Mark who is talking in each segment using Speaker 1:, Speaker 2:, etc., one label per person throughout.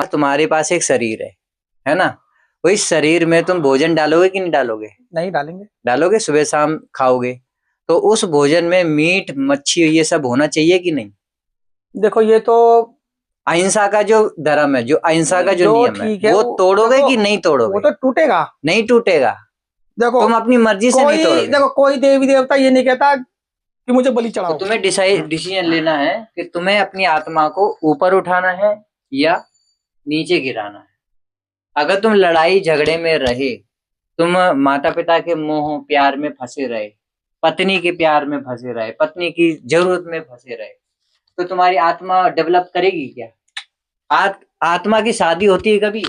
Speaker 1: तुम्हारे पास एक शरीर है ना? वो इस शरीर में तुम भोजन डालोगे कि नहीं डालोगे?
Speaker 2: नहीं डालेंगे।
Speaker 1: डालोगे, सुबह शाम खाओगे। तो उस भोजन में मीट मच्छी ये सब होना चाहिए कि नहीं?
Speaker 2: देखो ये तो
Speaker 1: अहिंसा का जो धर्म है, जो अहिंसा का जो नियम है, वो तोड़ोगे कि नहीं तोड़ोगे?
Speaker 2: वो तो टूटेगा,
Speaker 1: नहीं टूटेगा।
Speaker 2: देखो
Speaker 1: तुम अपनी मर्जी से नहीं तोड़ोगे।
Speaker 2: देखो कोई देवी देवता ये नहीं कहता कि मुझे बलि चढ़ाओ।
Speaker 1: तो तुम्हें डिसीजन लेना है कि तुम्हें अपनी आत्मा को ऊपर उठाना है या नीचे गिराना है। अगर तुम लड़ाई झगड़े में रहे, तुम माता पिता के मोह प्यार में फंसे रहे, पत्नी के प्यार में फंसे रहे, पत्नी की जरूरत में फंसे रहे, तो तुम्हारी आत्मा डेवलप करेगी क्या? आत्मा की शादी होती है कभी?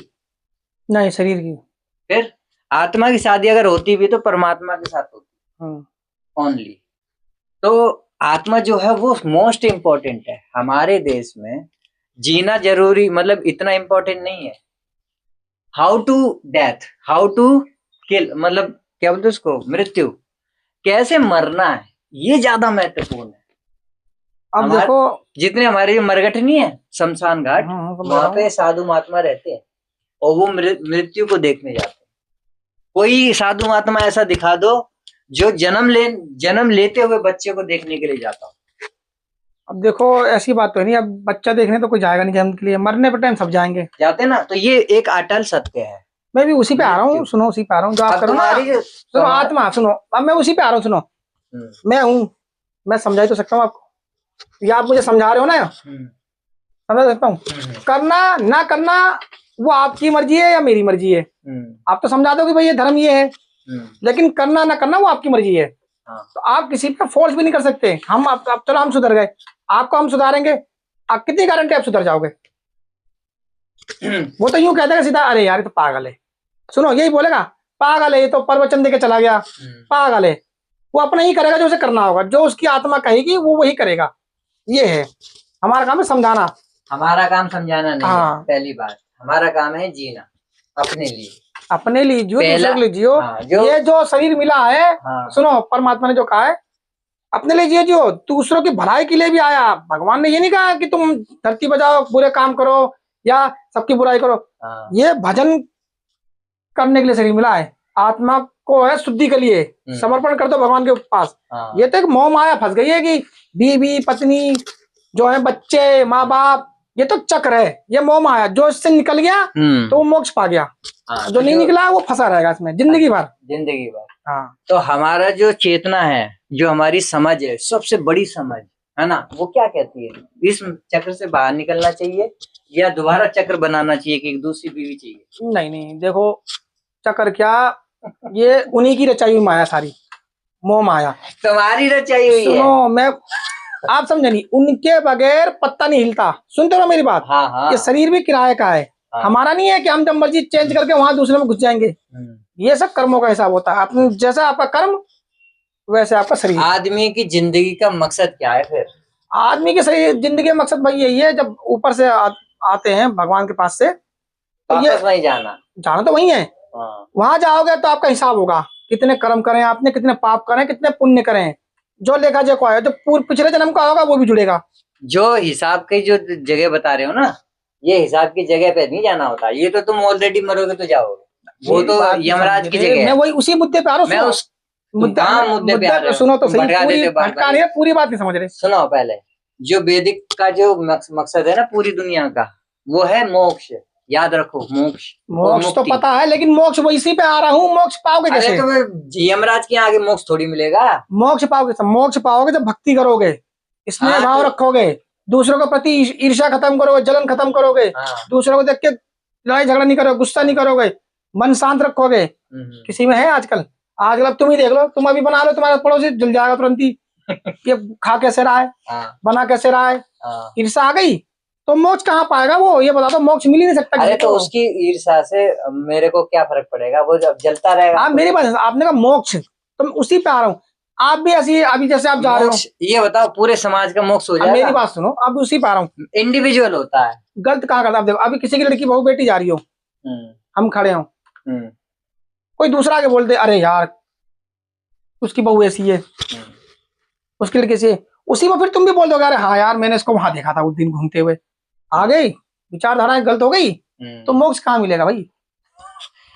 Speaker 2: नहीं, शरीर की।
Speaker 1: फिर आत्मा की शादी अगर होती भी तो परमात्मा के साथ होती ओनली। तो आत्मा जो है वो मोस्ट इम्पोर्टेंट है हमारे देश में। जीना जरूरी मतलब इतना इम्पोर्टेंट नहीं है। How to death, how to kill, मतलब क्या बोलते उसको, मृत्यु, कैसे मरना है, ये ज्यादा महत्वपूर्ण है।
Speaker 2: अब देखो
Speaker 1: जितने हमारे जो मरघट नहीं है, शमशान घाट, वहां पे साधु महात्मा रहते हैं और वो मृत्यु को देखने जाते हैं। कोई साधु महात्मा ऐसा दिखा दो जो जन्म लेते हुए बच्चे को देखने के लिए जाता हो।
Speaker 2: अब देखो ऐसी बात तो नहीं, अब बच्चा देखने तो कोई जाएगा नहीं जन्म के लिए, मरने पर टाइम सब जाएंगे,
Speaker 1: जाते ना। तो ये एक अटल सत्य है।
Speaker 2: मैं भी उसी पे आ रहा हूँ, सुनो उसी पे आ रहा हूँ जो आप करो ना। सुनो आत्मा, सुनो, अब मैं उसी पे आ रहा हूँ, सुनो। मैं हूँ, मैं समझा तो सकता हूँ आपको, या आप मुझे समझा रहे हो ना, समझा सकता हूँ। करना ना करना वो आपकी मर्जी है या मेरी मर्जी है। आप तो समझा दो कि भाई ये धर्म ये है, लेकिन करना ना करना वो आपकी मर्जी है। तो आप किसी पे फोर्स भी नहीं कर सकते। हम अब चलो हम सुधर गए, आपको हम सुधारेंगे, आप कितनी गारंटी आप सुधर जाओगे? वो तो यूं कहता है सीधा, अरे यार ये तो पागल है। सुनो यही बोलेगा, पागल है ये तो, प्रवचन देके चला गया, पागल है। वो अपना ही करेगा जो उसे करना होगा, जो उसकी आत्मा कहेगी वो वही करेगा। ये है हमारा काम, है समझाना।
Speaker 1: हमारा काम समझाना नहीं है। पहली बात, हमारा काम है जीना अपने लिए। अपने लिए जियो,
Speaker 2: दूसरों के लिए जियो। ये जो शरीर मिला है, सुनो परमात्मा ने जो कहा है, अपने लिए जियो, दूसरों की भलाई के लिए भी आया। भगवान ने ये नहीं कहा कि तुम धरती बजाओ, बुरे काम करो या सबकी बुराई करो। ये भजन करने के लिए शरीर मिला है, आत्मा को है शुद्धि के लिए, समर्पण कर दो भगवान के पास। ये तो एक मोह माया फंस गई है कि बीवी पत्नी जो है, बच्चे माँ बाप, ये तो चक्र है, ये मोह माया। जो इससे निकल गया तो वो मोक्ष पा गया, जो नहीं निकला वो फंसा रहेगा इसमें जिंदगी भर। तो हमारा जो चेतना है, जो हमारी समझ है, सबसे बड़ी समझ है ना, वो क्या कहती है? इस चक्र से बाहर निकलना चाहिए या दोबारा चक्र बनाना चाहिए कि एक दूसरी बीवी चाहिए? नहीं, देखो चक्र क्या, ये उन्हीं की रचाई हुई माया, सारी मोह माया
Speaker 1: तुम्हारी रचाई हुई है।
Speaker 2: सुनो, मैं आप समझे नहीं, उनके बगैर पत्ता नहीं हिलता। सुनते हो मेरी बात? ये शरीर भी किराए का है, हमारा नहीं है कि हम जब मर्जी चेंज करके वहां दूसरे में घुस जाएंगे। ये सब कर्मों का हिसाब होता है। अपने जैसा आपका कर्म वैसे आपका शरीर।
Speaker 1: आदमी की जिंदगी का मकसद क्या है फिर?
Speaker 2: आदमी की शरीर जिंदगी का मकसद भाई यही है, जब ऊपर से आते हैं भगवान के पास से, तो ये वही जाना तो वही है। वहां जाओगे तो आपका हिसाब होगा, कितने कर्म करें आपने, कितने पाप करें, कितने पुण्य करें। जो लेखा जो आया, जो पूर्व पिछले जन्म का होगा वो भी जुड़ेगा।
Speaker 1: जो हिसाब की जो जगह बता रहे हो ना, ये हिसाब की जगह पे नहीं जाना होता। ये तो तुम ऑलरेडी मरोगे तो जाओगे, वो तो यमराज की जगह है।
Speaker 2: मैं वही उसी मुद्दे पे आ रहा हूँ। मुद्दे पे आ रहे हो। सुनो तो सही, पूरी बात नहीं समझ रहे।
Speaker 1: सुनो पहले, जो वैदिक का जो मकसद है ना पूरी दुनिया का, वो है मोक्ष। याद रखो, मोक्ष
Speaker 2: तो पता है, लेकिन मोक्ष वो इसी पे आ रहा हूँ। मोक्ष पाओगे कैसे?
Speaker 1: तो यमराज के आगे मोक्ष थोड़ी मिलेगा।
Speaker 2: मोक्ष पाओगे जब भक्ति करोगे, स्नेह भाव रखोगे, दूसरों के प्रति ईर्ष्या खत्म करोगे, जलन खत्म करोगे, दूसरों को देख के लड़ाई झगड़ा नहीं करोगे, गुस्सा नहीं करोगे, मन शांत रखोगे। किसी में है आजकल अब तुम ही देख लो, तुम अभी बना लो, तुम्हारा पड़ोसी जल जाएगा तुरंत ही। ये खा कैसे रहा है, बना कैसे रहा है, ईर्ष्या आ गई तो मोक्ष कहाँ पाएगा वो? ये बता दो, मोक्ष मिल ही नहीं सकता।
Speaker 1: अरे तो उसकी ईर्ष्या से मेरे को क्या फर्क पड़ेगा, वो जब जलता रहेगा।
Speaker 2: आप मेरी बात, आपने कहा मोक्ष, तो मैं उसी पे आ रहा हूँ। आप भी ऐसी, अभी जैसे आप जा रहे हो,
Speaker 1: ये बताओ पूरे समाज का मोक्ष हो जाएगा?
Speaker 2: मेरी बात सुनो, अब उसी पे आ रहा हूँ।
Speaker 1: इंडिविजुअल होता है,
Speaker 2: गलत कहाँ करता? आप देखो, अभी किसी की लड़की बहू बेटी जा रही हो, हम खड़े हो, कोई दूसरा आके बोलते अरे यार उसकी बहू ऐसी है, उसकी लड़की से, उसी में फिर तुम भी बोल दोगे अरे हाँ यार मैंने इसको वहां देखा था उस दिन घूमते हुए। आ गई विचारधारा गलत हो गई तो मोक्ष कहाँ मिलेगा भाई?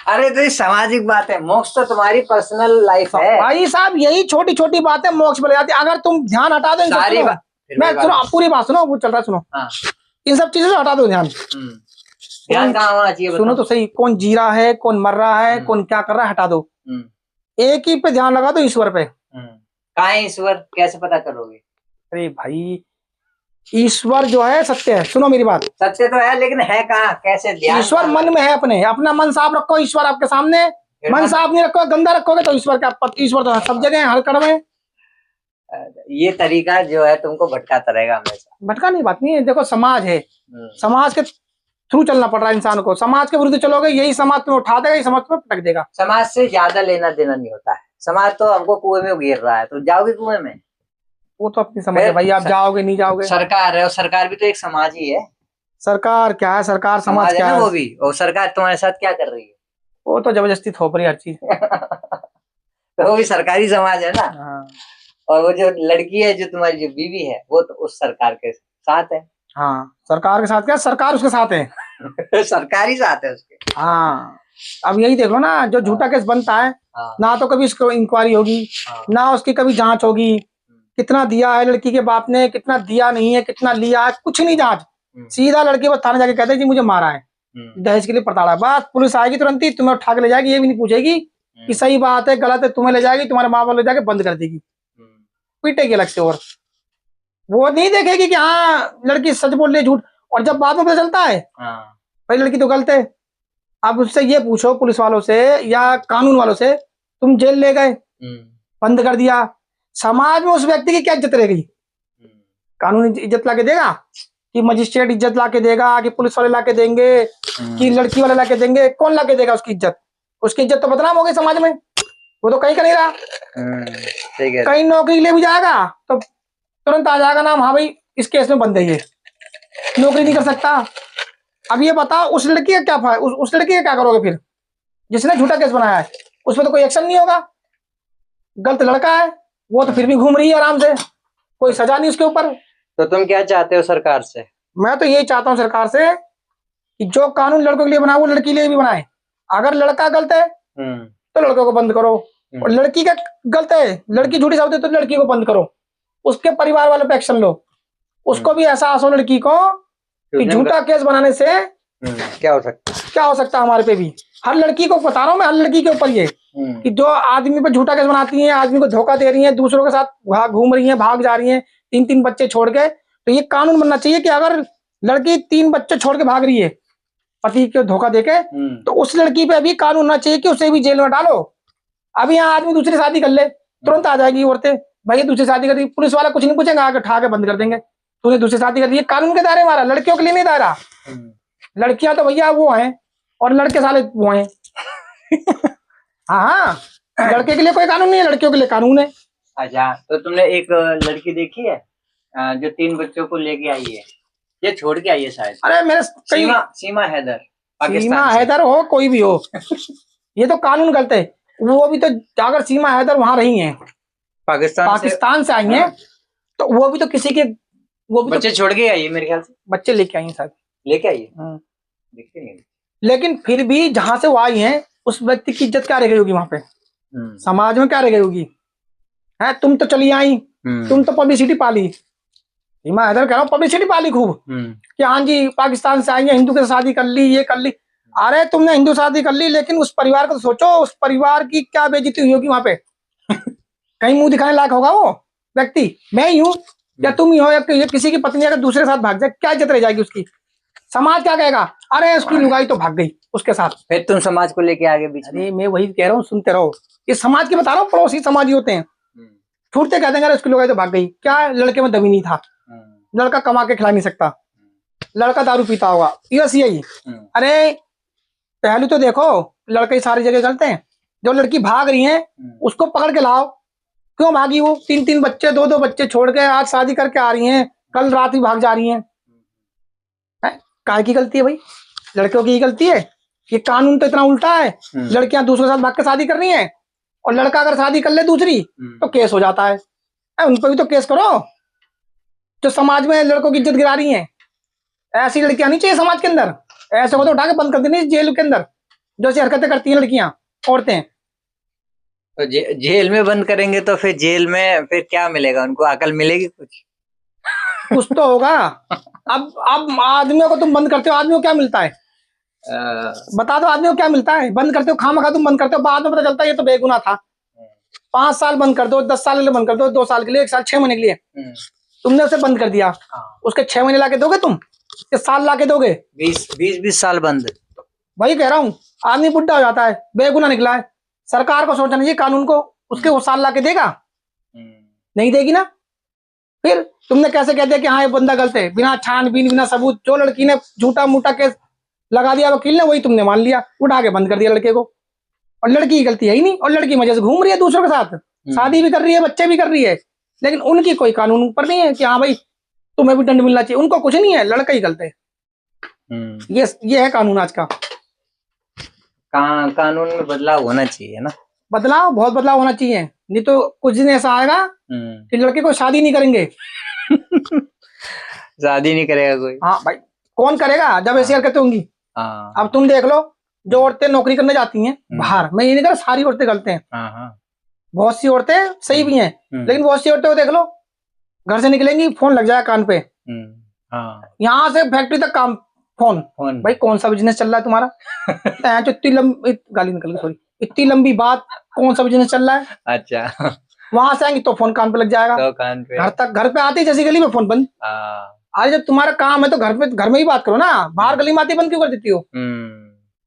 Speaker 1: अरे तो ये सामाजिक बात है, मोक्ष तो तुम्हारी पर्सनल लाइफ है
Speaker 2: भाई साहब। यही छोटी छोटी बातें मोक्ष मिल जाती है अगर तुम ध्यान हटा दो।
Speaker 1: सारी बात
Speaker 2: मैं सुनो, पूरी बात सुनो, वो चल रहा सुनो।
Speaker 1: हाँ।
Speaker 2: इन सब चीजों से हटा दो ध्यान।
Speaker 1: ध्यान कहाँ होना चाहिए?
Speaker 2: सुनो तो सही, कौन जी रहा है, कौन मर रहा है, कौन क्या कर रहा है, हटा दो। एक ही पे ध्यान लगा दो, ईश्वर पे।
Speaker 1: कहाँ है ईश्वर? कैसे पता करोगे?
Speaker 2: अरे भाई ईश्वर जो है सत्य है। सुनो मेरी बात,
Speaker 1: सत्य तो है लेकिन है कहाँ? कैसे?
Speaker 2: ईश्वर मन में है अपने। अपना मन साफ रखो, ईश्वर आपके सामने। मन साफ नहीं रखोगे, गंदा रखोगे तो ईश्वर क्या? ईश्वर तो सब जगह है, हर कदम है।
Speaker 1: ये तरीका जो है तुमको भटकाता रहेगा हमेशा।
Speaker 2: भटकाने की बात नहीं है। देखो समाज है, समाज के थ्रू चलना पड़ रहा है इंसान को। समाज के विरुद्ध चलोगे, यही समाज तुम्हें उठा देगा, यही समाज तुम्हें पटक देगा।
Speaker 1: समाज से ज्यादा लेना देना नहीं होता है। समाज तो हमको कुएं में गिर रहा है, तो जाओगे कुएं में?
Speaker 2: वो तो अपनी समझ है भाई, आप जाओगे नहीं जाओगे।
Speaker 1: सरकार है, और सरकार भी तो एक समाज ही है।
Speaker 2: सरकार क्या है? सरकार समाज क्या है?
Speaker 1: वो भी, और सरकार तुम्हारे साथ क्या कर रही है?
Speaker 2: वो तो जबरदस्ती थोप रही है हर चीज।
Speaker 1: तो वो भी सरकारी समाज है ना।
Speaker 2: हाँ।
Speaker 1: और वो जो लड़की है, जो तुम्हारी जो बीवी है, वो तो उस सरकार के साथ है।
Speaker 2: हाँ, सरकार के साथ क्या? सरकार उसके साथ है।
Speaker 1: सरकारी साथ है उसके।
Speaker 2: हाँ, अब यही देख लो ना, जो झूठा केस बनता है, ना तो कभी उसको इंक्वायरी होगी, ना उसकी कभी जांच होगी। कितना दिया है लड़की के बाप ने, कितना दिया नहीं है, कितना लिया है, कुछ नहीं जांच। सीधा लड़की बस थाने जाके कहते हैं जी मुझे मारा है, दहेज के लिए पड़ताड़ा। बस पुलिस आएगी तुरंत ही, तुम्हें उठा के ले जाएगी, ये भी नहीं पूछेगी कि सही बात है गलत है, तुम्हें ले जाएगी, तुम्हारे माँ बाप ले जाके बंद कर देगी, पीटेगी अलग से। और वो नहीं देखेगी कि हाँ लड़की सच बोल रही है, झूठ। और जब बाद में पता चलता है भाई लड़की तो गलत है, अब उससे ये पूछो पुलिस वालों से या कानून वालों से, तुम जेल ले गए, बंद कर दिया, समाज में उस व्यक्ति की क्या इज्जत रहेगी? कानून इज्जत लाके देगा कि मजिस्ट्रेट इज्जत लाके देगा कि पुलिस वाले लाके देंगे कि लड़की वाले लाके देंगे? कौन लाके देगा उसकी इज्जत? उसकी इज्जत तो बदनाम हो गई समाज में। वो तो कहीं का नहीं रहा। कहीं नौकरी ले भी जाएगा तो तुरंत आ जाएगा नाम, हाँ भाई इस केस में बंद है, ये नौकरी नहीं कर सकता। अब ये बताओ उस लड़की का क्या फायदा? उस लड़की का क्या करोगे फिर, जिसने झूठा केस बनाया है? उसमें तो कोई एक्शन नहीं होगा। गलत लड़का है वो, तो फिर भी घूम रही है आराम से, कोई सजा नहीं उसके ऊपर।
Speaker 1: तो तुम क्या चाहते हो सरकार से?
Speaker 2: मैं तो यही चाहता हूँ सरकार से कि जो कानून लड़कों के लिए बना वो लड़की के लिए भी बनाए। अगर लड़का गलत है तो लड़कों को बंद करो, और लड़की का गलत है, लड़की झूठी साबित है तो लड़की को बंद करो। उसके परिवार वालों पे एक्शन लो, उसको भी एहसास हो लड़की को कि झूठा केस बनाने से
Speaker 1: क्या हो सकता है
Speaker 2: हमारे पे भी। हर लड़की को बता रहा हूँ मैं, हर लड़की के ऊपर ये कि जो आदमी पे झूठा केस बनाती है, आदमी को धोखा दे रही है, दूसरों के साथ घूम रही है, भाग जा रही है 3-3 बच्चे छोड़ के, तो ये कानून बनना चाहिए कि अगर लड़की 3 बच्चे छोड़ के भाग रही है पति को धोखा देके, तो उस लड़की पे भी कानून होना चाहिए कि उसे भी जेल में डालो। अभी यहाँ आदमी दूसरी शादी कर ले, तुरंत आ जाएगी औरतें, भाई दूसरी शादी कर दी, पुलिस वाला कुछ नहीं पूछेगा, आगे उठा के बंद कर देंगे, तूने दूसरी शादी कर दी। कानून के दायरे मारा, लड़कियों के लिए नहीं दायरा। लड़कियां तो भैया वो हैं और लड़के साले वो हैं। हाँ, लड़के के लिए कोई कानून नहीं है, लड़कियों के लिए कानून है।
Speaker 1: अच्छा, तो तुमने एक लड़की देखी है जो 3 बच्चों को लेके आई है, ये छोड़ के आई है शायद?
Speaker 2: अरे मेरे
Speaker 1: सीमा हैदर,
Speaker 2: सीमा हैदर हो कोई भी हो, ये तो कानून गलत है। वो भी तो, अगर सीमा हैदर वहां रही हैं, पाकिस्तान से आई हैं, तो वो भी तो किसी के, वो भी
Speaker 1: बच्चे तो छोड़ के आई है मेरे ख्याल से।
Speaker 2: बच्चे लेके आई हैं शायद,
Speaker 1: लेके आई है, देखते नहीं।
Speaker 2: लेकिन फिर भी जहां से वो आई हैं उस व्यक्ति की इज्जत क्या रह गई होगी वहां पे? समाज में क्या रह गई होगी? है तुम तो चली आई, तुम तो पब्लिसिटी पाली। सीमा हैदर कह रहा हूँ, पब्लिसिटी पाली खूब कि हाँ जी पाकिस्तान से आई है, हिंदू के शादी कर ली, ये कर ली। अरे तुमने हिंदू शादी कर ली, लेकिन उस परिवार को तो सोचो, उस परिवार की क्या बेइज्जती हुई होगी वहां पे। कहीं मुंह दिखाने लायक होगा वो व्यक्ति? मैं ही हूँ या तुम ही हो या किसी की पत्नी अगर दूसरे के साथ भाग जाए, क्या इज्जत रह जाएगी उसकी? समाज क्या कहेगा? अरे उसकी लुगाई तो भाग गई उसके साथ।
Speaker 1: फिर तुम समाज को लेके आगे बीच में।
Speaker 2: मैं वही कह रहा हूँ, सुनते रहो। ये समाज के बता रहा हूँ, पड़ोसी समाज ही होते हैं, छूटते कहते हैं अरे उसकी लुगाई तो भाग गई। क्या लड़के में दमी नहीं था? लड़का कमा के खिला नहीं सकता, लड़का दारू पीता होगा, यही। अरे पहलू तो देखो, लड़के सारी जगह चलते हैं। जो लड़की भाग रही है उसको पकड़ के लाओ। क्यों भागी वो? 3-3 बच्चे, 2-2 बच्चे छोड़ के आज शादी करके आ रही हैं, कल रात ही भाग जा रही हैं। काय की गलती है भाई? लड़कियों की ही गलती है? ये कानून तो इतना उल्टा है, लड़कियां दूसरे के साथ भाग के शादी कर रही हैं, और लड़का अगर शादी कर ले दूसरी तो केस हो जाता है। उन पर भी तो केस करो जो समाज में लड़कों की इज्जत गिरा रही हैं। ऐसी लड़कियां नहीं चाहिए समाज के अंदर। ऐसे को तो उठा के बंद कर देनी जेल के अंदर, जो ऐसी हरकतें करती हैं लड़कियां, औरतें।
Speaker 1: तो जेल में बंद करेंगे तो फिर जेल में फिर क्या मिलेगा उनको? अकल मिलेगी
Speaker 2: कुछ तो होगा। अब आदमियों को तुम बंद करते हो, आदमियों को क्या मिलता है? बता दो आदमियों को क्या मिलता है? बंद करते हो खामखा, तुम बंद करते हो, बाद में पता चलता है ये तो बेगुनाह था। 5 साल बंद कर दो, 10 साल के लिए बंद कर दो, 2 साल के लिए, 1 साल 6 महीने के लिए तुमने उसे बंद कर दिया, उसके 6 महीने लाके दोगे तुम? कि साल लाके दोगे?
Speaker 1: 20 साल बंद।
Speaker 2: वही कह रहा हूँ, आदमी बुढ़ा हो जाता है, बेगुनाह निकला है, सरकार को सोचना चाहिए कानून को, उसके वो साल लाके देगा? नहीं देगी ना। फिर तुमने कैसे कह दिया कि हाँ ये बंदा गलत है, बिना छानबीन बिना सबूत? जो लड़की ने झूठा मूठा केस लगा दिया वकील ने, वही तुमने मान लिया, उठा के बंद कर दिया लड़के को। और लड़की की गलती है ही नहीं, और लड़की मजे से घूम रही है दूसरों के साथ, शादी भी कर रही है, बच्चे भी कर रही है, लेकिन उनकी कोई कानून पर नहीं है कि हाँ भाई तुम्हें भी दंड मिलना चाहिए। उनको कुछ नहीं है, लड़का ही गलत है। ये है कानून आज का।
Speaker 1: कानून में बदलाव होना चाहिए ना।
Speaker 2: बदलाव, बहुत बदलाव होना चाहिए, नहीं तो कुछ दिन ऐसा आएगा कि लड़के को शादी नहीं करेंगे।
Speaker 1: शादी नहीं करेगा कोई।
Speaker 2: हाँ भाई, कौन करेगा जब ऐसी हरकतें होंगी? अब तुम देख लो, जो औरतें नौकरी करने जाती हैं बाहर, मैं ये नहीं कह रहा सारी औरतें गलत हैं, बहुत सी औरतें सही भी हैं, लेकिन बहुत सी औरतें को देख लो, घर से निकलेंगी फोन लग जाएगा कान पे, यहाँ से फैक्ट्री तक काम फोन। भाई कौन सा बिजनेस चल रहा है तुम्हारा? जो इतनी लंबी गाली निकल गई, सॉरी, इतनी लंबी बात, कौन सा बिजनेस चल रहा है?
Speaker 1: अच्छा,
Speaker 2: वहां से आएंगी तो फोन कान पे लग जाएगा,
Speaker 1: तो कान पे।
Speaker 2: घर पे आते ही जैसी गली में फोन बंद। अरे जब तुम्हारा काम है तो घर में ही बात करो ना, बाहर गली में आती बंद क्यों कर देती हो?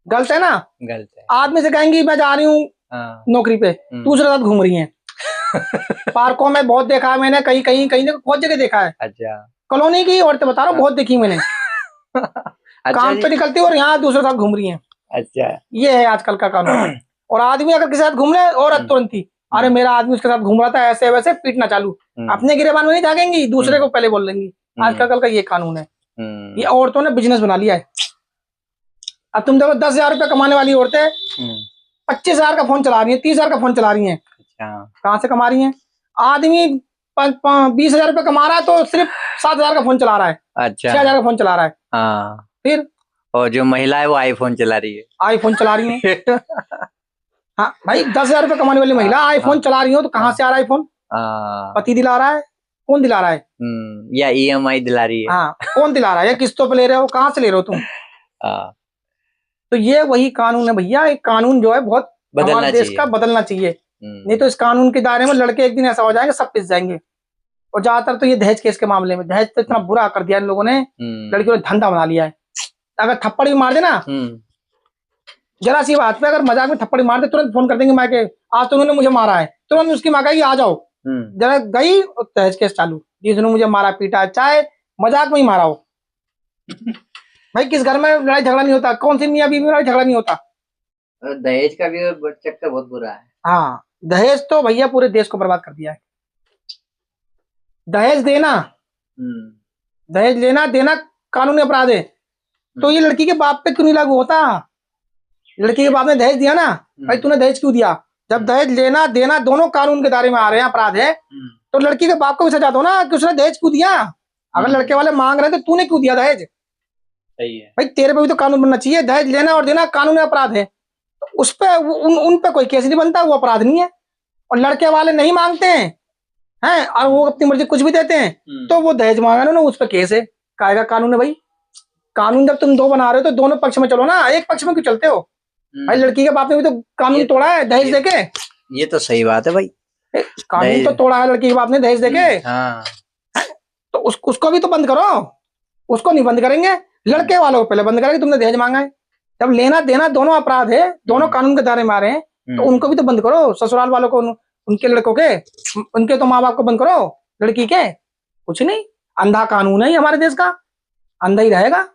Speaker 2: गलत है ना। गलत है। आदमी से कहेंगी मैं जा रही हूँ नौकरी पे, दूसरे साथ घूम रही है। पार्कों में बहुत देखा है मैंने, कहीं कहीं कहीं बहुत जगह देखा है। अच्छा, कॉलोनी की औरतें बता रहा हूँ, बहुत देखी मैंने। काम पे निकलती और यहाँ दूसरे साथ घूम रही है। अच्छा, ये है आजकल का कानून। और आदमी अगर किसी साथ घूम ले, औरत तुरंत ही अरे मेरा आदमी उसके साथ घूम रहा था, ऐसे वैसे पीटना चालू, अपने गिरेबान में नहीं जागेंगी, दूसरे को पहले बोल देंगी। आजकल का ये कानून है। ये औरतों ने बिजनेस बना लिया है। अब तुम देखो 10,000 रुपये कमाने वाली औरतें 25,000 का फोन चला रही है, 30,000 का फोन चला रही है। कहाँ से कमा रही है? आदमी 20,000 रुपये कमा रहा है तो सिर्फ 7,000 का फोन चला रहा है। अच्छा, 6,000 का फोन चला रहा है। फिर और जो महिला है वो आईफोन चला रही है, आईफोन चला रही है। हाँ भाई, 10,000 रुपये कमाने वाली महिला आईफोन चला रही हो तो कहाँ से आ रहा है आईफोन? पति दिला रहा है? कौन दिला रहा है? या EMI दिला रही है? हाँ, कौन दिला रहा है? या किस्तों पे ले रहे हो? कहाँ से ले रहे हो तुम? तो ये वही कानून है भैया। एक कानून जो है बहुत हमारे देश का बदलना चाहिए, नहीं तो इस कानून के दायरे में लड़के एक दिन ऐसा हो जाएंगे सब पिस जाएंगे। और ज्यादातर तो ये दहेज केस के मामले में, दहेज तो इतना बुरा कर दिया इन लोगों ने, लड़कियों ने धंधा बना लिया है। अगर थप्पड़ भी मार देना, जरा सी बात पे अगर मजाक में थप्पड़ मार दे, तुरंत फोन कर देंगे माँ के, आज तो उन्होंने मुझे मारा है, तुरंत उसकी माँ कहेगी आ जाओ। जरा गई दहेज केस चालू, जिसने मुझे मारा पीटा, चाहे मजाक में ही मारा हो। भाई किस घर में लड़ाई झगड़ा नहीं होता? कौन सी मियां बीवी में लड़ाई झगड़ा नहीं होता? दहेज का भी चक्कर बहुत बुरा है। हाँ, दहेज तो भैया पूरे देश को बर्बाद कर दिया है। दहेज देना, दहेज लेना देना कानूनी अपराध है। तो ये लड़की के बाप पे क्यों नहीं लागू होता? लड़की के बाप ने दहेज दिया ना, भाई तूने दहेज क्यों दिया? जब दहेज लेना देना दोनों कानून के दायरे में आ रहे हैं, अपराध है, तो लड़की के बाप को भी सजा दो ना कि उसने दहेज क्यों दिया। अगर लड़के वाले मांग रहे हैं तो तूने क्यों दिया दहेज? सही है भाई, तेरे पे भी तो कानून बनना चाहिए। दहेज लेना और देना कानूनी अपराध है, तो उस पे उन पे कोई केस नहीं बनता, वो अपराध नहीं है। और लड़के वाले नहीं मांगते हैं और वो अपनी मर्जी कुछ भी देते हैं, तो वो दहेज मांगा ना, उस पर केस है। कायदा कानून है भाई। कानून जब तुम दो बना रहे हो तो दोनों पक्ष में चलो ना, एक पक्ष में क्यों चलते हो? भाई लड़की के बाप ने भी तो कानून तोड़ा है दहेज देके। ये तो सही बात है भाई, कानून तो तोड़ा है लड़की के बाप ने दहेज देके। तो उसको भी तो बंद करो। उसको नहीं बंद करेंगे, लड़के वालों को पहले बंद करेंगे। तुमने दहेज मांगा है, जब लेना देना दोनों अपराध है, दोनों कानून के दायरे में आ रहे हैं, तो उनको भी तो बंद करो। ससुराल वालों को, उनके लड़कों के, उनके तो माँ बाप को बंद करो, लड़की के कुछ नहीं। अंधा कानून है हमारे देश का, अंधा ही रहेगा।